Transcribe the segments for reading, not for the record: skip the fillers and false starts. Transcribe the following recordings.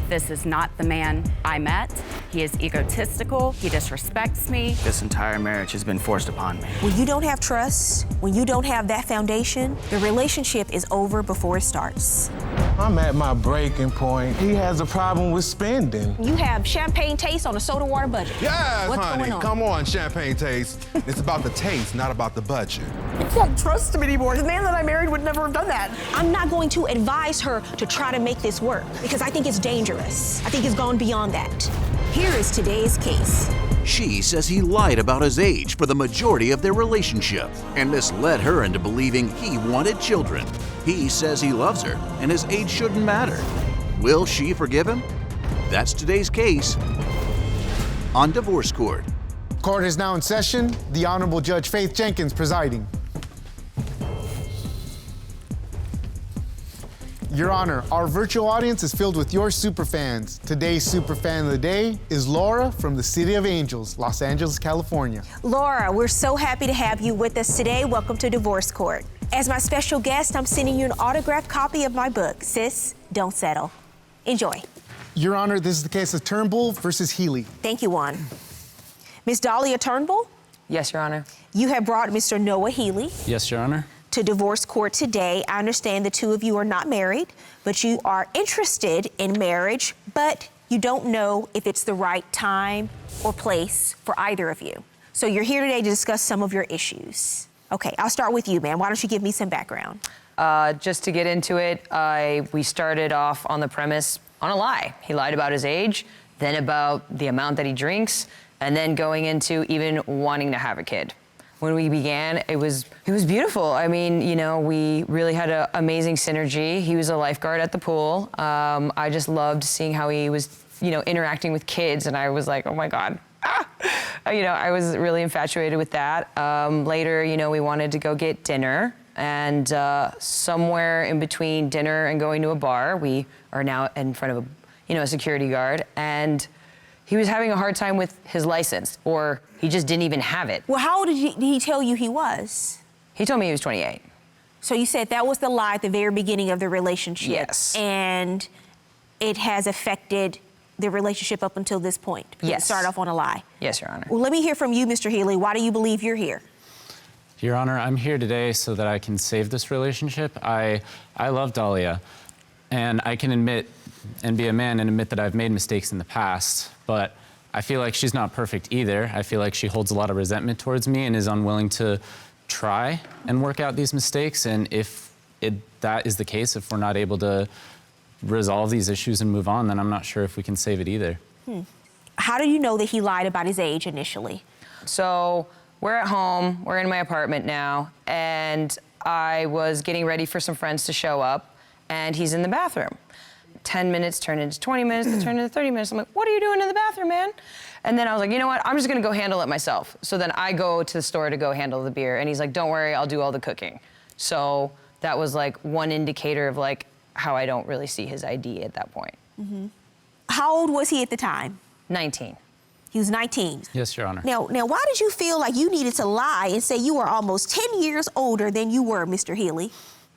This is not the man I met. He is egotistical, he disrespects me. This entire marriage has been forced upon me. When you don't have trust, when you don't have that foundation, the relationship is over before it starts. I'm at my breaking point. He has a problem with spending. You have champagne taste on a soda water budget. Yes, What's honey, going on? come on, champagne taste. It's about the taste, not about the budget. I can't trust him anymore. The man that I married would never have done that. I'm not going to advise her to try to make this work because I think it's dangerous. I think it's gone beyond that. Here is today's case. She says he lied about his age for the majority of their relationship, and this led her into believing he wanted children. He says he loves her, and his age shouldn't matter. Will she forgive him? That's today's case on Divorce Court. Court is now in session. The Honorable Judge Faith Jenkins presiding. Your Honor, our virtual audience is filled with your superfans. Today's superfan of the day is Laura from the City of Angels, Los Angeles, California. Laura, we're so happy to have you with us today. Welcome to Divorce Court. As my special guest, I'm sending you an autographed copy of my book, Sis, Don't Settle. Enjoy. Your Honor, this is the case of Turnbull versus Healy. Thank you, Juan. Miss Dahlia Turnbull, Yes, Your Honor. you have brought Mr. Noah Healy Yes, Your Honor. to divorce court today. I understand the two of you are not married, but you are interested in marriage, but you don't know if it's the right time or place for either of you. So you're here today to discuss some of your issues. Okay, I'll start with you, ma'am. Why don't you give me some background? Just to get into it, we started off on the premise on a lie. He lied about his age, then about the amount that he drinks, and then going into even wanting to have a kid. When we began, it was beautiful. I mean, you know, we really had an amazing synergy. He was a lifeguard at the pool. I just loved seeing how he was, you know, interacting with kids, and I was like, oh my God. You know, I was really infatuated with that. Later, you know, we wanted to go get dinner, and somewhere in between dinner and going to a bar, we are now in front of a security guard, and he was having a hard time with his license, or he just didn't even have it. Well, how old did he tell you he was? He told me he was 28. So you said that was the lie at the very beginning of the relationship. Yes. And it has affected the relationship up until this point. Yes. It started off on a lie. Yes, Your Honor. Well, let me hear from you, Mr. Healy. Why do you believe you're here? Your Honor, I'm here today so that I can save this relationship. I love Dahlia, and I can admit and be a man and admit that I've made mistakes in the past, but I feel like she's not perfect either. I feel like she holds a lot of resentment towards me and is unwilling to try and work out these mistakes, and if that is the case, if we're not able to resolve these issues and move on, then I'm not sure if we can save it either. How do you know that he lied about his age initially? So we're at home, we're in my apartment now, and I was getting ready for some friends to show up, and he's in the bathroom. 10 minutes turned into 20 minutes, it turned into 30 minutes. I'm like, what are you doing in the bathroom, man? And then I was like, you know what? I'm just gonna go handle it myself. So then I go to the store to go handle the beer, and he's like, don't worry, I'll do all the cooking. So that was like one indicator of like how I don't really see his ID at that point. How old was he at the time? 19. He was 19. Yes, Your Honor. Now, why did you feel like you needed to lie and say you were almost 10 years older than you were, Mr. Healy?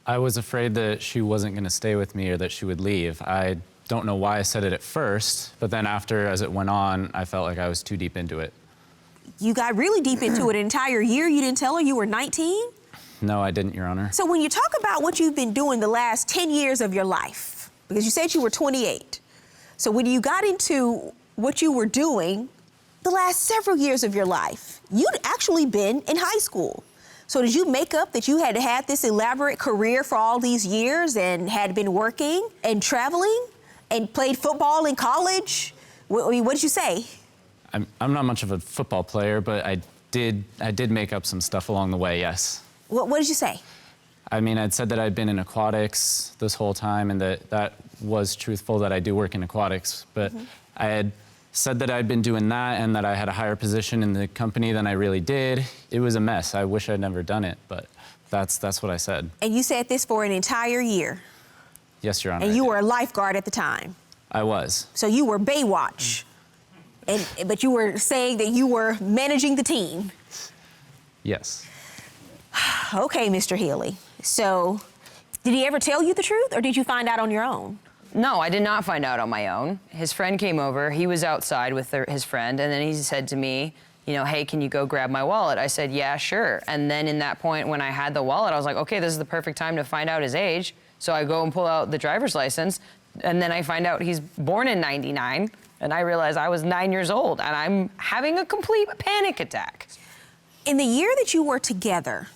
I was afraid that she wasn't going to stay with me or that she would leave. I don't know why I said it at first, but then after, as it went on, I felt like I was too deep into it. You got really deep into it. An entire year you didn't tell her you were 19? No, I didn't, Your Honor. So when you talk about what you've been doing the last 10 years of your life, because you said you were 28, so when you got into what you were doing the last several years of your life, you'd actually been in high school. So did you make up that you had had this elaborate career for all these years and had been working and traveling and played football in college? What did you say? I'm not much of a football player, but I did make up some stuff along the way, yes. What did you say? I mean, I'd said that I'd been in aquatics this whole time and that was truthful, that I do work in aquatics, but I had said that I'd been doing that and that I had a higher position in the company than I really did. It was a mess. I wish I'd never done it, but that's what I said. And you said this for an entire year? Yes, Your Honor. And you were a lifeguard at the time? I was. So you were Baywatch, but you were saying that you were managing the team? Yes. Okay, Mr. Healy. So did he ever tell you the truth, or did you find out on your own? No, I did not find out on my own. His friend came over. He was outside with his friend, and then he said to me, you know, hey, can you go grab my wallet? I said, yeah, sure. And then in that point, when I had the wallet, I was like, okay, this is the perfect time to find out his age. So I go and pull out the driver's license, and then I find out he's born in '99, and I realize I was 9 years old, and I'm having a complete panic attack. In the year that you were together,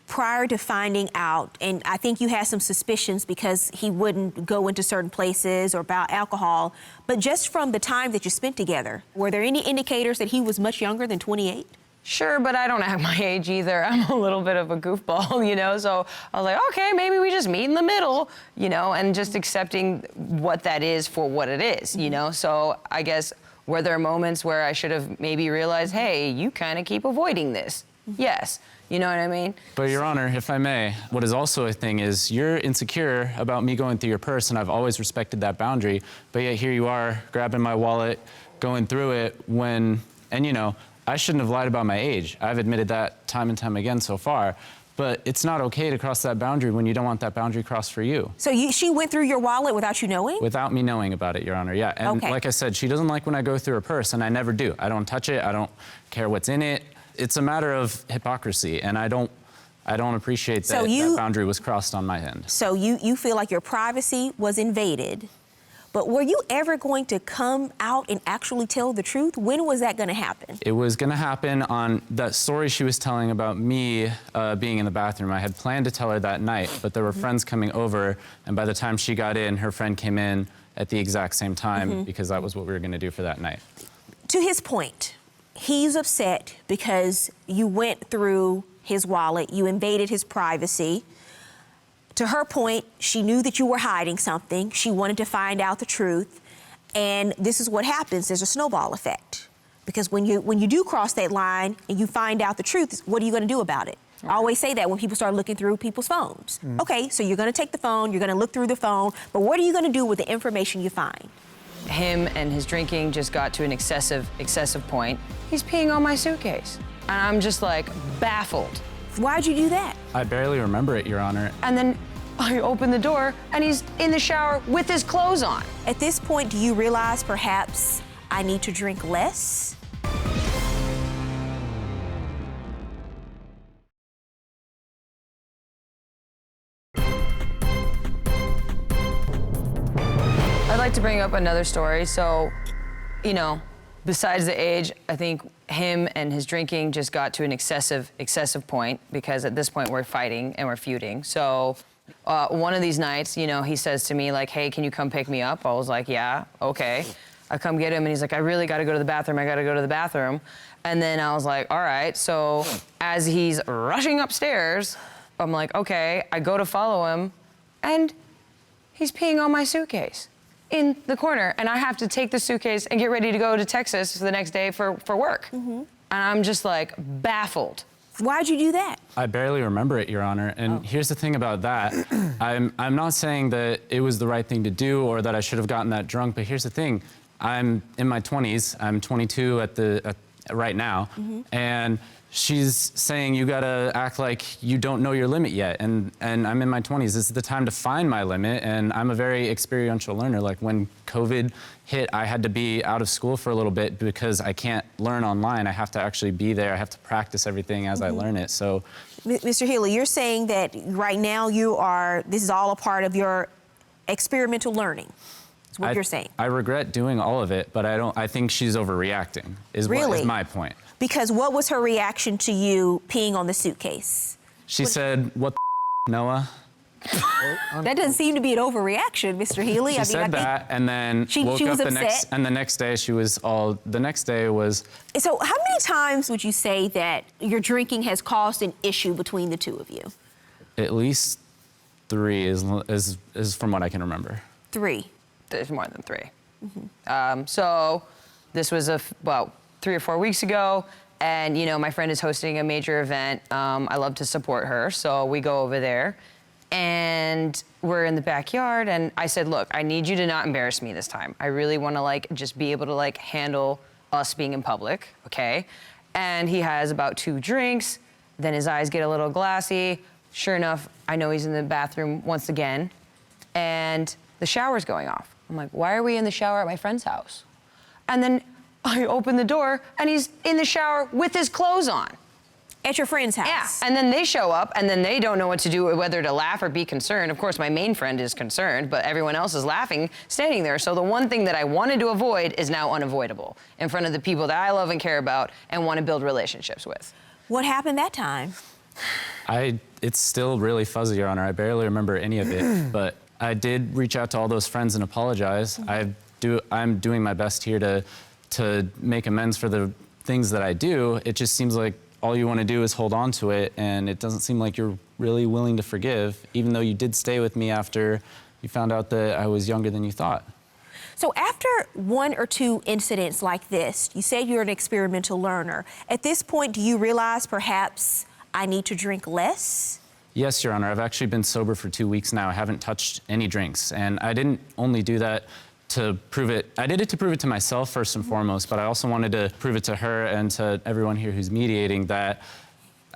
prior to finding out, and I think you had some suspicions because he wouldn't go into certain places or about alcohol, but just from the time that you spent together, were there any indicators that he was much younger than 28? Sure, but I don't have my age either. I'm a little bit of a goofball, you know? So I was like, okay, maybe we just meet in the middle, you know, and just accepting what that is for what it is, you know? So I guess, were there moments where I should have maybe realized, hey, you kind of keep avoiding this? Yes. You know what I mean? But Your Honor, if I may, what is also a thing is you're insecure about me going through your purse, and I've always respected that boundary, but yet here you are grabbing my wallet, going through it when, and you know, I shouldn't have lied about my age. I've admitted that time and time again so far, but it's not okay to cross that boundary when you don't want that boundary crossed for you. So she went through your wallet without you knowing? Without me knowing about it, Your Honor, yeah. And Okay. like I said, she doesn't like when I go through her purse, and I never do. I don't touch it, I don't care what's in it. It's a matter of hypocrisy, and I don't appreciate that that boundary was crossed on my end. So you feel like your privacy was invaded, but were you ever going to come out and actually tell the truth? When was that going to happen? It was going to happen on that story she was telling about me being in the bathroom. I had planned to tell her that night, but there were friends coming over, and by the time she got in, her friend came in at the exact same time because that was what we were going to do for that night. To his point, he's upset because you went through his wallet, you invaded his privacy. To her point, she knew that you were hiding something. She wanted to find out the truth. And this is what happens. There's a snowball effect. Because when you do cross that line and you find out the truth, what are you going to do about it? I always say that when people start looking through people's phones. Okay, so you're going to take the phone, you're going to look through the phone, but what are you going to do with the information you find? Him and his drinking just got to an excessive point. He's peeing on my suitcase. And I'm just like baffled. Why'd you do that? I barely remember it, Your Honor. And then I open the door and he's in the shower with his clothes on. At this point, do you realize perhaps I need to drink less? I'd like to bring up another story. So, you know, besides the age, I think him and his drinking just got to an excessive point because at this point we're fighting and we're feuding. So one of these nights, you know, he says to me like, hey, can you come pick me up? I was like, yeah, okay. I come get him and he's like, I really got to go to the bathroom. I got to go to the bathroom. And then I was like, all right. So as he's rushing upstairs, I'm like, okay. I go to follow him and he's peeing on my suitcase in the corner, and I have to take the suitcase and get ready to go to Texas the next day for work. And I'm just like baffled. Why'd you do that? I barely remember it, Your Honor. And here's the thing about that. I'm not saying that it was the right thing to do or that I should have gotten that drunk, but here's the thing. I'm in my 20s. I'm 22 right now. And she's saying you gotta act like you don't know your limit yet. And I'm in my 20s. This is the time to find my limit. And I'm a very experiential learner. Like when COVID hit, I had to be out of school for a little bit because I can't learn online. I have to actually be there. I have to practice everything as I learn it. So, Mr. Healy, you're saying that right now this is all a part of your experimental learning. Is what you're saying. I regret doing all of it, but I think she's overreacting, is my point. Because what was her reaction to you peeing on the suitcase? She said, what the Noah? That doesn't seem to be an overreaction, Mr. Healy. She said that, and then woke up the next day she was the next day was. So how many times would you say that your drinking has caused an issue between the two of you? At least 3 is from what I can remember. 3. There's more than 3. So this was 3 or 4 weeks ago, and you know my friend is hosting a major event. I love to support her, so we go over there, and we're in the backyard. And I said, "Look, I need you to not embarrass me this time. I really want to just be able to handle us being in public, okay?" And he has about 2 drinks. Then his eyes get a little glassy. Sure enough, I know he's in the bathroom once again, and the shower's going off. I'm like, why are we in the shower at my friend's house? And then I open the door, and he's in the shower with his clothes on. At your friend's house? Yeah, and then they show up, and then they don't know what to do, whether to laugh or be concerned. Of course, my main friend is concerned, but everyone else is laughing, standing there. So the one thing that I wanted to avoid is now unavoidable in front of the people that I love and care about and want to build relationships with. What happened that time? It's still really fuzzy, Your Honor. I barely remember any of it, but I did reach out to all those friends and apologize. I'm doing my best here to make amends for the things that I do. It just seems like all you want to do is hold on to it, and it doesn't seem like you're really willing to forgive, even though you did stay with me after you found out that I was younger than you thought. So after one or two incidents like this, you said you're an experimental learner. At this point, do you realize perhaps I need to drink less? Yes, Your Honor. I've actually been sober for 2 weeks now. I haven't touched any drinks, and I didn't only do that to prove it. I did it to prove it to myself first and foremost, but I also wanted to prove it to her and to everyone here who's mediating that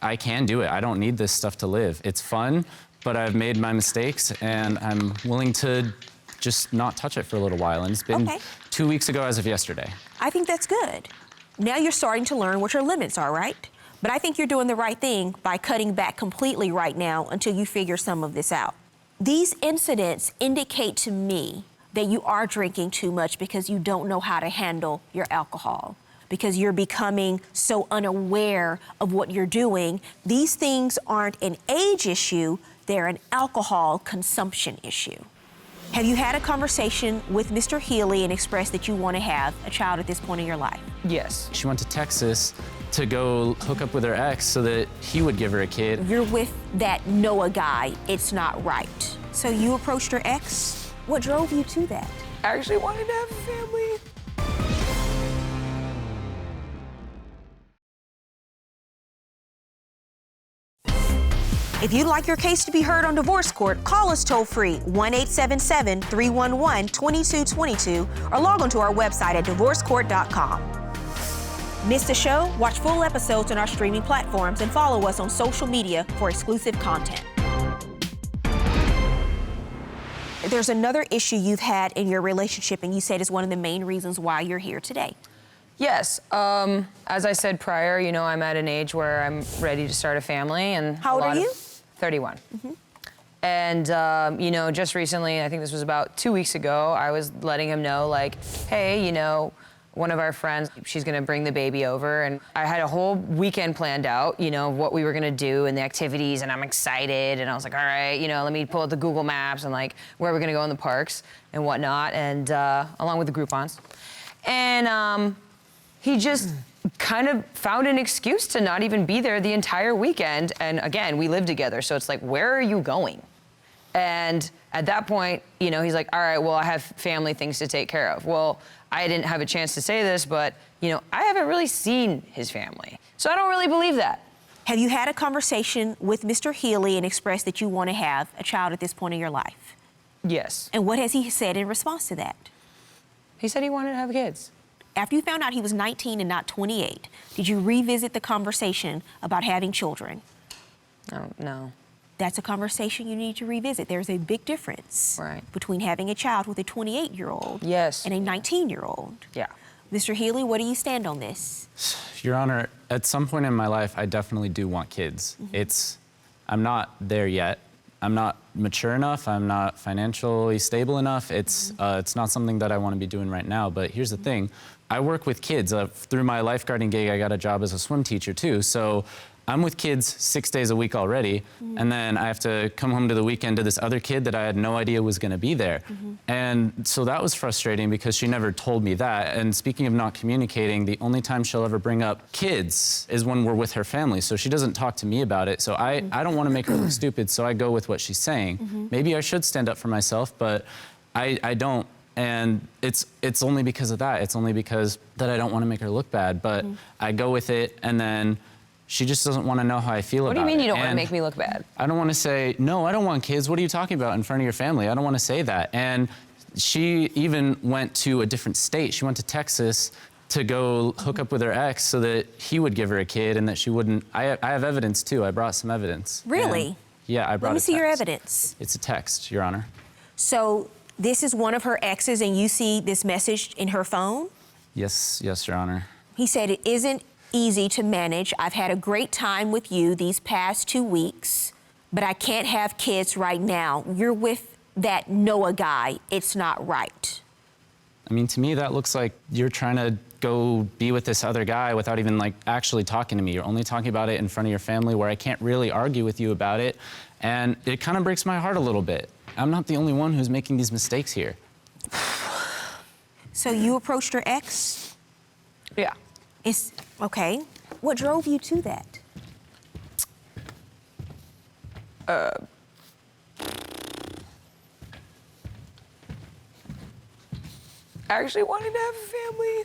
I can do it. I don't need this stuff to live. It's fun, but I've made my mistakes, and I'm willing to just not touch it for a little while. And it's been 2 weeks ago as of yesterday. I think that's good. Now you're starting to learn what your limits are, right? But I think you're doing the right thing by cutting back completely right now until you figure some of this out. These incidents indicate to me that you are drinking too much because you don't know how to handle your alcohol, because you're becoming so unaware of what you're doing. These things aren't an age issue, they're an alcohol consumption issue. Have you had a conversation with Mr. Healy and expressed that you want to have a child at this point in your life? Yes. She went to Texas to go hook up with her ex so that he would give her a kid. You're with that Noah guy, it's not right. So you approached her ex? What drove you to that? I actually wanted to have a family. If you'd like your case to be heard on divorce court, call us toll-free 1-877-311-2222 or log on to our website at divorcecourt.com. Miss the show? Watch full episodes on our streaming platforms and follow us on social media for exclusive content. There's another issue you've had in your relationship, and you said is one of the main reasons why you're here today. Yes. As I said prior, you know, I'm at an age where I'm ready to start a family. And how old are you? 31. And, you know, just recently, I think this was about 2 weeks ago, I was letting him know, like, hey, you know, one of our friends, she's gonna bring the baby over, and I had a whole weekend planned out, you know, what we were gonna do and the activities, and I'm excited, and I was like, all right, you know, let me pull out the Google Maps and like where we're gonna go in the parks and whatnot, and along with the Groupons. And he just kind of found an excuse to not even be there the entire weekend. And again, we live together, so it's like, where are you going? And at that point, you know, he's like, all right, well, I have family things to take care of. Well, I didn't have a chance to say this, but, you know, I haven't really seen his family. So I don't really believe that. Have you had a conversation with Mr. Healy and expressed that you want to have a child at this point in your life? Yes. And what has he said in response to that? He said he wanted to have kids. After you found out he was 19 and not 28, did you revisit the conversation about having children? No. That's a conversation you need to revisit. There's a big difference between having a child with a 28-year-old and a 19-year-old. Yeah. Mr. Healy, where do you stand on this? Your Honor, at some point in my life, I definitely do want kids. I'm not there yet. I'm not mature enough. I'm not financially stable enough. It's not something that I want to be doing right now. But here's the thing. I work with kids. Through my lifeguarding gig, I got a job as a swim teacher, too. So I'm with kids 6 days a week already, and then I have to come home to the weekend to this other kid that I had no idea was gonna be there. And so that was frustrating because she never told me that. And speaking of not communicating, the only time she'll ever bring up kids is when we're with her family. So she doesn't talk to me about it. So I don't wanna make her look stupid, so I go with what she's saying. Maybe I should stand up for myself, but I don't. And it's only because of that. It's only because that I don't wanna make her look bad, but I go with it, and then she just doesn't want to know how I feel about it. What do you mean you don't want to make me look bad? I don't want to say, no, I don't want kids. What are you talking about in front of your family? I don't want to say that. And she even went to a different state. She went to Texas to go hook up with her ex so that he would give her a kid and that she wouldn't. I have evidence, too. I brought some evidence. Really? And yeah, I brought Let me a see your text. evidence. It's a text, Your Honor. So this is one of her exes, and you see this message in her phone? Yes, Your Honor. He said, it isn't easy to manage. I've had a great time with you these past 2 weeks, but I can't have kids right now. You're with that Noah guy. It's not right. I mean, to me, that looks like you're trying to go be with this other guy without even like actually talking to me. You're only talking about it in front of your family where I can't really argue with you about it. And it kind of breaks my heart a little bit. I'm not the only one who's making these mistakes here. So you approached your ex? Yeah. It's okay. What drove you to that? Actually wanting to have a family.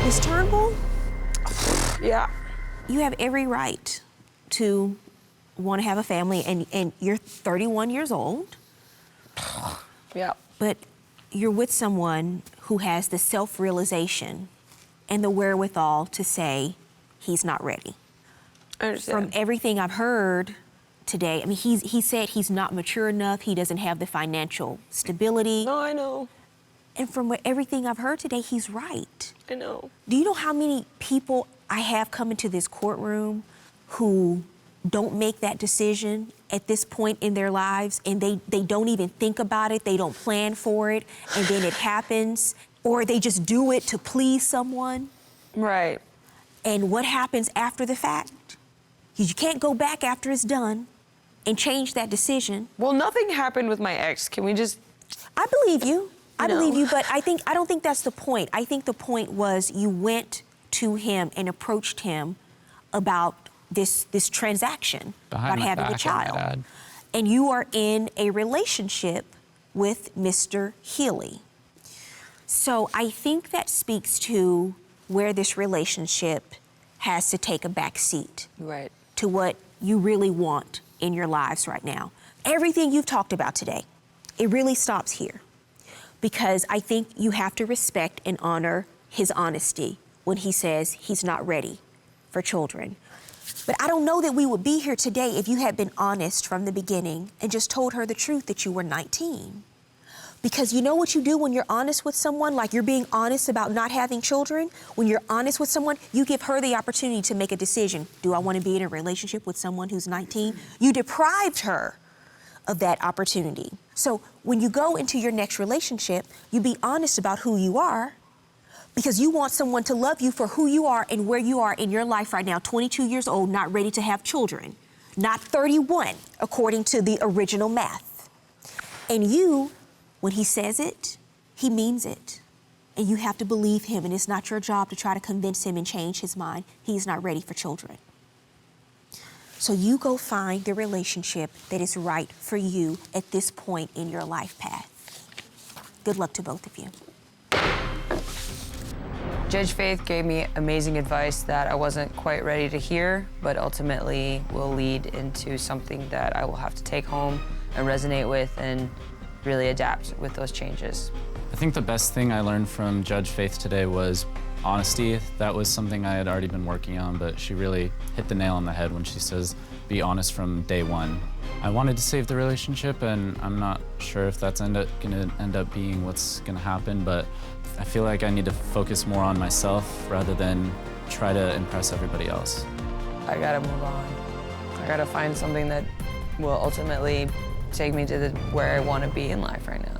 Ms. Turnbull, Yeah. you have every right to want to have a family, and you're 31 years old, Yeah. but you're with someone who has the self-realization and the wherewithal to say he's not ready. I understand. From everything I've heard today, I mean, he said he's not mature enough, he doesn't have the financial stability. No, I know. And from everything I've heard today, he's right. I know. Do you know how many people I have come into this courtroom who don't make that decision at this point in their lives, and they don't even think about it, they don't plan for it, and then it happens, or they just do it to please someone? Right. And what happens after the fact? You can't go back after it's done and change that decision. Well, nothing happened with my ex. Can we just... I believe you. I No. believe you, but I don't think that's the point. I think the point was you went to him and approached him about this transaction, Behind about my having a back, I might child. add. And you are in a relationship with Mr. Healy. So I think that speaks to where this relationship has to take a back seat Right. to what you really want in your lives right now. Everything you've talked about today, it really stops here. Because I think you have to respect and honor his honesty when he says he's not ready for children. But I don't know that we would be here today if you had been honest from the beginning and just told her the truth that you were 19. Because you know what you do when you're honest with someone, like you're being honest about not having children? When you're honest with someone, you give her the opportunity to make a decision. Do I want to be in a relationship with someone who's 19? You deprived her of that opportunity. So when you go into your next relationship, you be honest about who you are, because you want someone to love you for who you are and where you are in your life right now, 22 years old, not ready to have children, not 31, according to the original math. And you, when he says it, he means it. And you have to believe him, and it's not your job to try to convince him and change his mind. He's not ready for children. So you go find the relationship that is right for you at this point in your life path. Good luck to both of you. Judge Faith gave me amazing advice that I wasn't quite ready to hear, but ultimately will lead into something that I will have to take home and resonate with and really adapt with those changes. I think the best thing I learned from Judge Faith today was honesty. That was something I had already been working on, but she really hit the nail on the head when she says, be honest from day one. I wanted to save the relationship, and I'm not sure if that's gonna end up being what's gonna happen, but I feel like I need to focus more on myself rather than try to impress everybody else. I gotta move on. I gotta find something that will ultimately take me to where I wanna be in life right now.